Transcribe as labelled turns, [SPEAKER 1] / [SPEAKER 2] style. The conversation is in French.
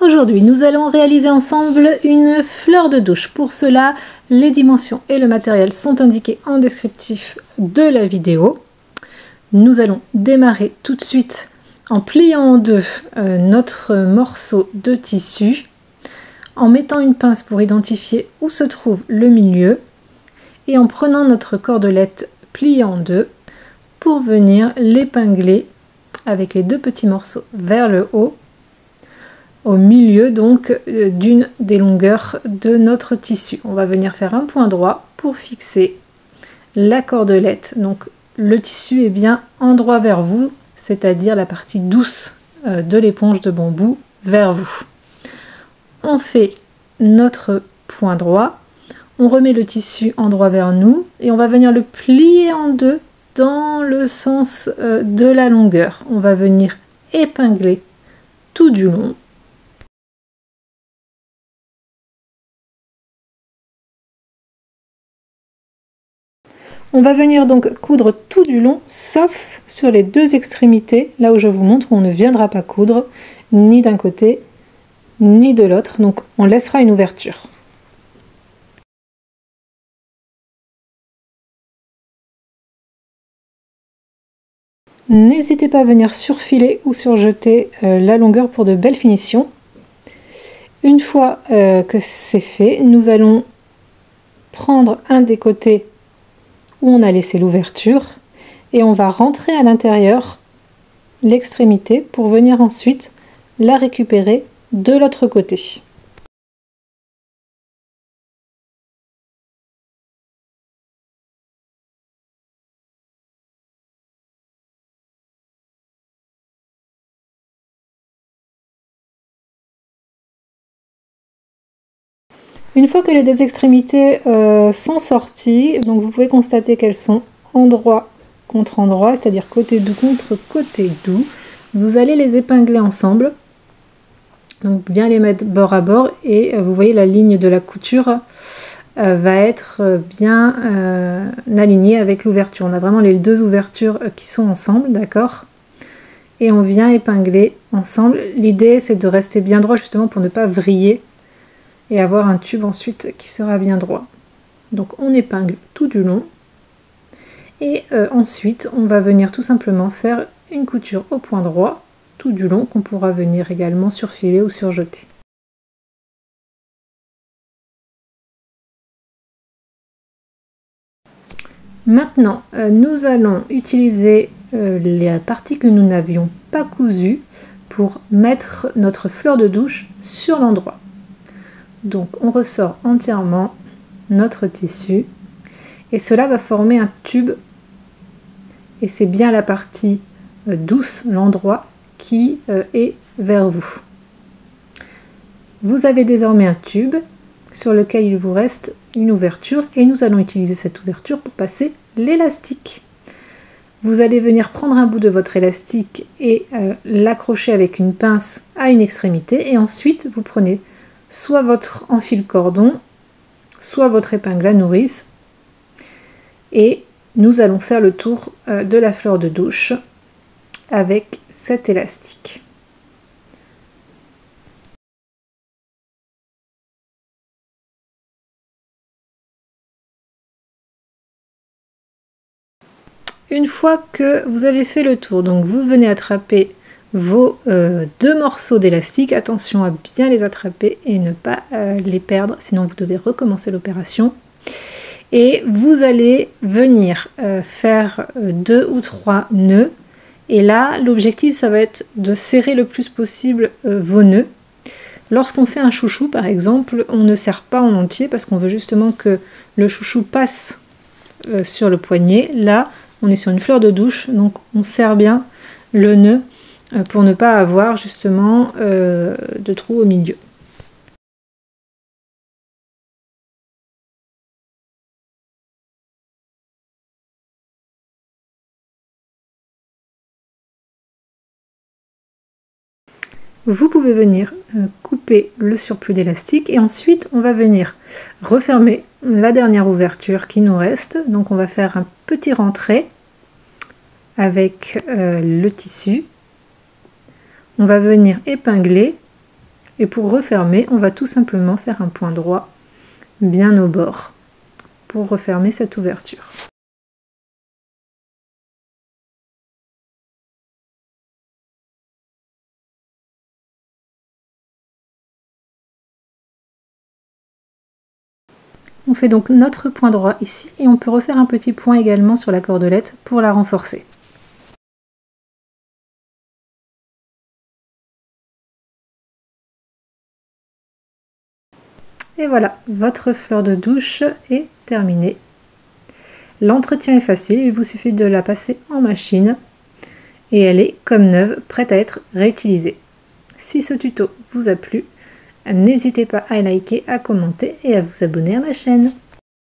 [SPEAKER 1] Aujourd'hui, nous allons réaliser ensemble une fleur de douche. Pour cela, les dimensions et le matériel sont indiqués en descriptif de la vidéo. Nous allons démarrer tout de suite en pliant en deux notre morceau de tissu, en mettant une pince pour identifier où se trouve le milieu et en prenant notre cordelette pliée en deux pour venir l'épingler avec les deux petits morceaux vers le haut, au milieu donc d'une des longueurs de notre tissu. On va venir faire un point droit pour fixer la cordelette. Donc le tissu est bien endroit vers vous, c'est-à-dire la partie douce de l'éponge de bambou vers vous. On fait notre point droit, on remet le tissu endroit vers nous et on va venir le plier en deux dans le sens de la longueur. On va venir épingler tout du long. On va venir donc coudre tout du long, sauf sur les deux extrémités, là où je vous montre, on ne viendra pas coudre, ni d'un côté, ni de l'autre, donc on laissera une ouverture. N'hésitez pas à venir surfiler ou surjeter la longueur pour de belles finitions. Une fois que c'est fait, nous allons prendre un des côtés où on a laissé l'ouverture et on va rentrer à l'intérieur l'extrémité pour venir ensuite la récupérer de l'autre côté. Une fois que les deux extrémités sont sorties, donc vous pouvez constater qu'elles sont endroit contre endroit, c'est-à-dire côté doux contre côté doux. Vous allez les épingler ensemble, donc bien les mettre bord à bord et vous voyez la ligne de la couture va être bien alignée avec l'ouverture. On a vraiment les deux ouvertures qui sont ensemble, d'accord? Et on vient épingler ensemble. L'idée c'est de rester bien droit justement pour ne pas vriller et avoir un tube ensuite qui sera bien droit. Donc on épingle tout du long et ensuite on va venir tout simplement faire une couture au point droit tout du long qu'on pourra venir également surfiler ou surjeter. Maintenant nous allons utiliser la partie que nous n'avions pas cousue pour mettre notre fleur de douche sur l'endroit. Donc on ressort entièrement notre tissu et cela va former un tube et c'est bien la partie douce, l'endroit qui est vers vous. Vous avez désormais un tube sur lequel il vous reste une ouverture et nous allons utiliser cette ouverture pour passer l'élastique. Vous allez venir prendre un bout de votre élastique et l'accrocher avec une pince à une extrémité et ensuite vous prenez soit votre enfile cordon, soit votre épingle à nourrice et nous allons faire le tour de la fleur de douche avec cet élastique. Une fois que vous avez fait le tour, donc vous venez attraper vos deux morceaux d'élastique, attention à bien les attraper et ne pas les perdre, sinon vous devez recommencer l'opération. Et vous allez venir faire 2 ou 3 nœuds. Et là, l'objectif, ça va être de serrer le plus possible vos nœuds. Lorsqu'on fait un chouchou, par exemple, on ne serre pas en entier parce qu'on veut justement que le chouchou passe sur le poignet. Là, on est sur une fleur de douche, donc on serre bien le nœud pour ne pas avoir justement de trou au milieu. Vous pouvez venir couper le surplus d'élastique et ensuite on va venir refermer la dernière ouverture qui nous reste. Donc on va faire un petit rentré avec le tissu. On va venir épingler Et pour refermer, on va tout simplement faire un point droit bien au bord pour refermer cette ouverture. On fait donc notre point droit ici et on peut refaire un petit point également sur la cordelette pour la renforcer. Et voilà, votre fleur de douche est terminée. L'entretien est facile, il vous suffit de la passer en machine et elle est comme neuve, prête à être réutilisée. Si ce tuto vous a plu, n'hésitez pas à liker, à commenter et à vous abonner à ma chaîne.